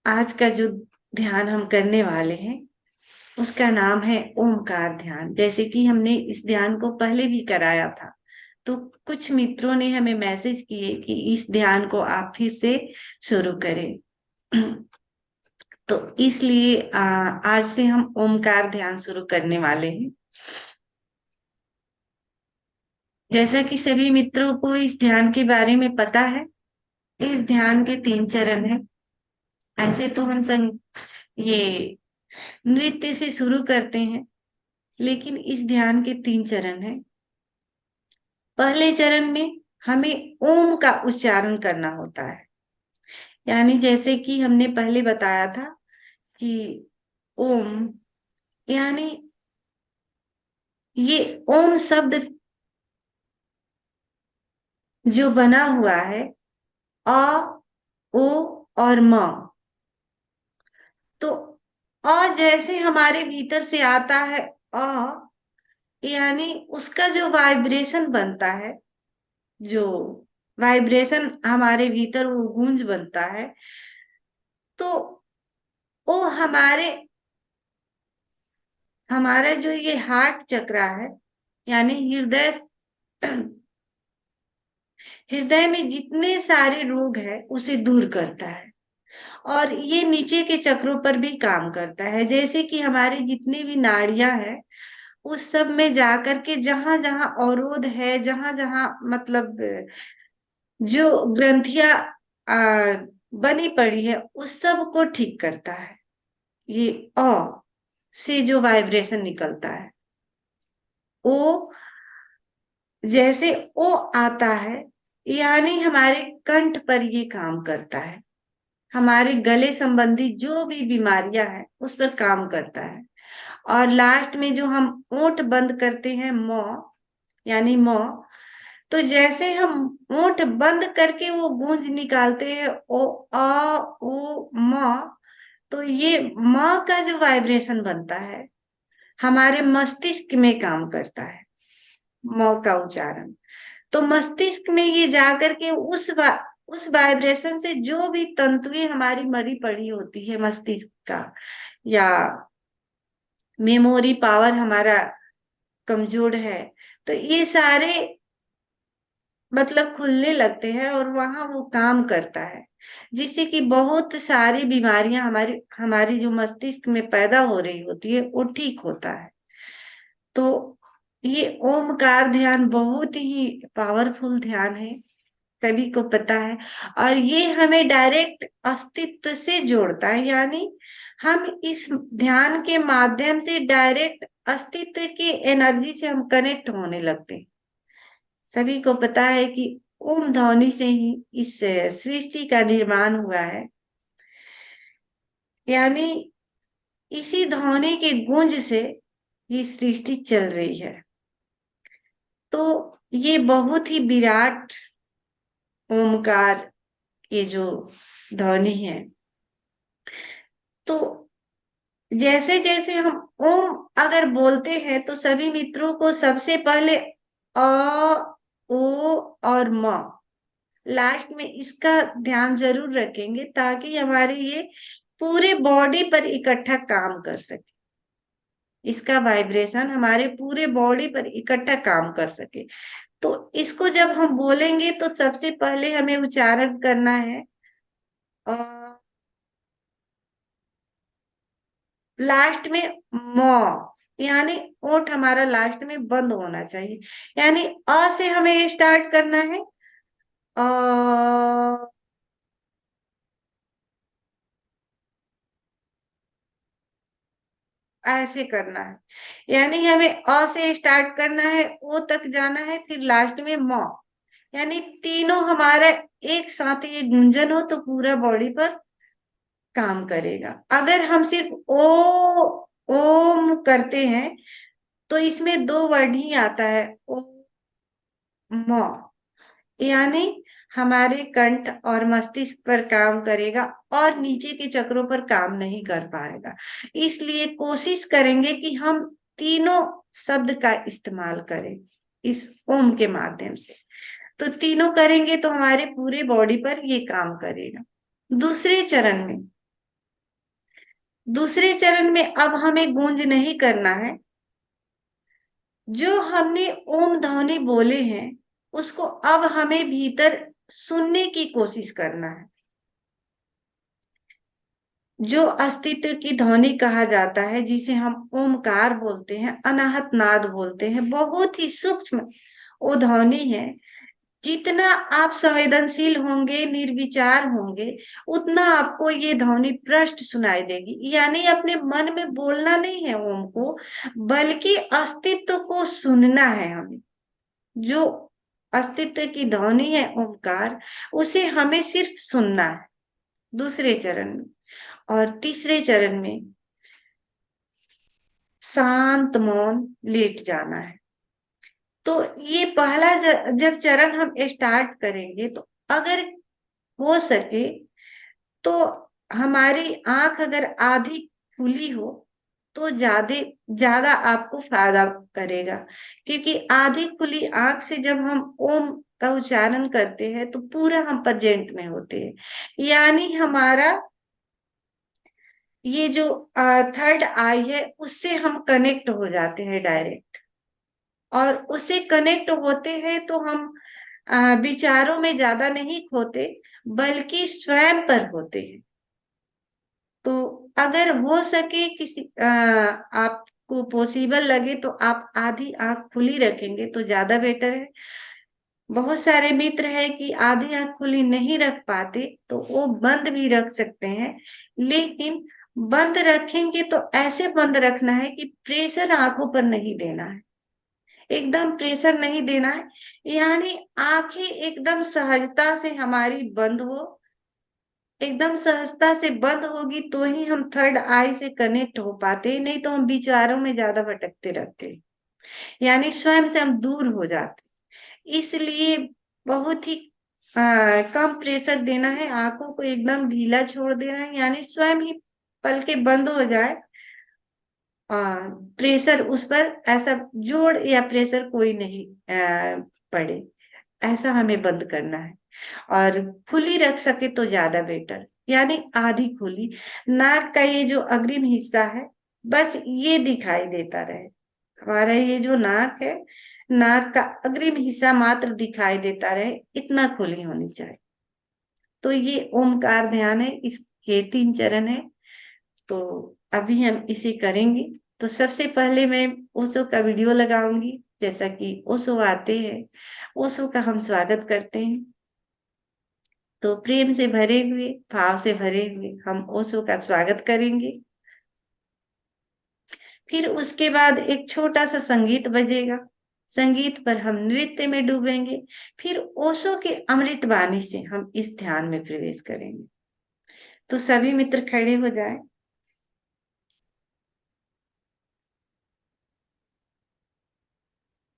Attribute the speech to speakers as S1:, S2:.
S1: आज का जो ध्यान हम करने वाले हैं उसका नाम है ओमकार ध्यान। जैसे कि हमने इस ध्यान को पहले भी कराया था, तो कुछ मित्रों ने हमें मैसेज किए कि इस ध्यान को आप फिर से शुरू करें। तो इसलिए आज से हम ओमकार ध्यान शुरू करने वाले हैं। जैसा कि सभी मित्रों को इस ध्यान के बारे में पता है, इस ध्यान के 3 चरण हैं। ऐसे तो हम ये नृत्य से शुरू करते हैं, लेकिन इस ध्यान के 3 चरण हैं। पहले चरण में हमें ओम का उच्चारण करना होता है। यानी जैसे कि हमने पहले बताया था कि ओम यानी ये ओम शब्द जो बना हुआ है अ, ओ और म। तो जैसे हमारे भीतर से आता है अ, यानी उसका जो वाइब्रेशन बनता है, जो वाइब्रेशन हमारे भीतर वो गूंज बनता है, तो वो हमारा जो ये हार्ट चक्र है, यानी हृदय में जितने सारे रोग है उसे दूर करता है। और ये नीचे के चक्रों पर भी काम करता है। जैसे कि हमारे जितनी भी नाड़ियां हैं उस सब में जाकर के जहां जहां अवरोध है, जहां जहां मतलब जो ग्रंथियां बनी पड़ी है उस सब को ठीक करता है। ये अ से जो वाइब्रेशन निकलता है, ओ जैसे ओ आता है, यानी हमारे कंठ पर ये काम करता है। हमारे गले संबंधी जो भी बीमारियां हैं उस पर काम करता है। और लास्ट में जो हम ओंठ बंद करते हैं मौ, यानी मौ, तो जैसे हम ओंठ बंद करके वो गूंज निकालते हैं ओ आ ओ म, तो ये म का जो वाइब्रेशन बनता है हमारे मस्तिष्क में काम करता है। म का उच्चारण तो मस्तिष्क में ये जाकर के उस वाइब्रेशन से जो भी तंतुएं हमारी मरी पड़ी होती है मस्तिष्क का, या मेमोरी पावर हमारा कमजोर है, तो ये सारे मतलब खुलने लगते हैं और वहां वो काम करता है, जिससे कि बहुत सारी बीमारियां हमारी हमारी जो मस्तिष्क में पैदा हो रही होती है वो ठीक होता है। तो ये ओमकार ध्यान बहुत ही पावरफुल ध्यान है, सभी को पता है। और ये हमें डायरेक्ट अस्तित्व से जोड़ता है, यानी हम इस ध्यान के माध्यम से डायरेक्ट अस्तित्व की एनर्जी से हम कनेक्ट होने लगते हैं। सभी को पता है कि ओम ध्वनि से ही इस सृष्टि का निर्माण हुआ है। यानी इसी ध्वनि के गूंज से ये सृष्टि चल रही है। तो ये बहुत ही विराट ओमकार, ये जो ध्वनि है, तो जैसे जैसे हम ओम अगर बोलते हैं तो सभी मित्रों को सबसे पहले अ, ओ और म, लास्ट में इसका ध्यान जरूर रखेंगे ताकि हमारे ये पूरे बॉडी पर इकट्ठा काम कर सके। इसका वाइब्रेशन हमारे पूरे बॉडी पर इकट्ठा काम कर सके। तो इसको जब हम बोलेंगे तो सबसे पहले हमें उच्चारण करना है अ, लास्ट में मौ, यानी ओठ हमारा लास्ट में बंद होना चाहिए। यानी अ से हमें स्टार्ट करना है, अ ऐसे करना है। यानी हमें अ से स्टार्ट करना है, ओ तक जाना है, फिर लास्ट में मौ। यानी तीनों हमारा एक साथ ये गुंजन हो तो पूरा बॉडी पर काम करेगा। अगर हम सिर्फ ओ ओम करते हैं तो इसमें 2 वर्ड ही आता है, ओ म, यानी हमारे कंठ और मस्तिष्क पर काम करेगा और नीचे के चक्रों पर काम नहीं कर पाएगा। इसलिए कोशिश करेंगे कि हम तीनों शब्द का इस्तेमाल करें इस ओम के माध्यम से। तो तीनों करेंगे तो हमारे पूरे बॉडी पर ये काम करेगा। दूसरे चरण में दूसरे चरण में अब हमें गूंज नहीं करना है, जो हमने ओम ध्वनि बोले हैं उसको अब हमें भीतर सुनने की कोशिश करना है। जो अस्तित्व की ध्वनि कहा जाता है, जिसे हम ओमकार बोलते हैं, अनाहत नाद बोलते हैं, बहुत ही सूक्ष्म वो ध्वनि है। जितना आप संवेदनशील होंगे, निर्विचार होंगे, उतना आपको ये ध्वनि स्पष्ट सुनाई देगी। यानी अपने मन में बोलना नहीं है ओम को, बल्कि अस्तित्व को सुनना है हमें। जो अस्तित्व की ध्वनि है ओमकार, उसे हमें सिर्फ सुनना है दूसरे चरण में। और तीसरे चरण में शांत मौन लेट जाना है। तो ये पहला जब चरण हम स्टार्ट करेंगे, तो अगर हो सके तो हमारी आंख अगर आधी खुली हो तो ज्यादा ज्यादा आपको फायदा करेगा। क्योंकि आधी खुली आंख से जब हम ओम का उच्चारण करते हैं तो पूरा हम प्रेजेंट में होते हैं। यानी हमारा ये जो थर्ड आई है उससे हम कनेक्ट हो जाते हैं डायरेक्ट। और उससे कनेक्ट होते हैं तो हम विचारों में ज्यादा नहीं खोते, बल्कि स्वयं पर होते हैं। तो अगर हो सके किसी आपको पॉसिबल लगे तो आप आधी आंख खुली रखेंगे तो ज्यादा बेटर है। बहुत सारे मित्र है कि आधी आंख खुली नहीं रख पाते, तो वो बंद भी रख सकते हैं। लेकिन बंद रखेंगे तो ऐसे बंद रखना है कि प्रेशर आंखों पर नहीं देना है, एकदम प्रेशर नहीं देना है। यानी आंखें एकदम सहजता से हमारी बंद हो, एकदम सहजता से बंद होगी तो ही हम थर्ड आई से कनेक्ट हो पाते हैं, नहीं तो हम विचारों में ज्यादा भटकते रहते हैं। यानी स्वयं से हम दूर हो जाते हैं। इसलिए बहुत ही कम प्रेशर देना है, आंखों को एकदम ढीला छोड़ देना है, यानी स्वयं ही पलके बंद हो जाए। प्रेशर उस पर ऐसा जोड़ या प्रेशर कोई नहीं पड़े, ऐसा हमें बंद करना है। और खुली रख सके तो ज्यादा बेटर, यानी आधी खुली। नाक का ये जो अग्रिम हिस्सा है, बस ये दिखाई देता रहे। हमारा ये जो नाक है, नाक का अग्रिम हिस्सा मात्र दिखाई देता रहे, इतना खुली होनी चाहिए। तो ये ओमकार ध्यान है, इसके 3 चरण है। तो अभी हम इसे करेंगे। तो सबसे पहले मैं ओशो का वीडियो लगाऊंगी। जैसा कि ओशो आते हैं, ओशो का हम स्वागत करते हैं। तो प्रेम से भरे हुए, भाव से भरे हुए हम ओशो का स्वागत करेंगे। फिर उसके बाद एक छोटा सा संगीत बजेगा, संगीत पर हम नृत्य में डूबेंगे। फिर ओशो के अमृत वाणी से हम इस ध्यान में प्रवेश करेंगे। तो सभी मित्र खड़े हो जाएं।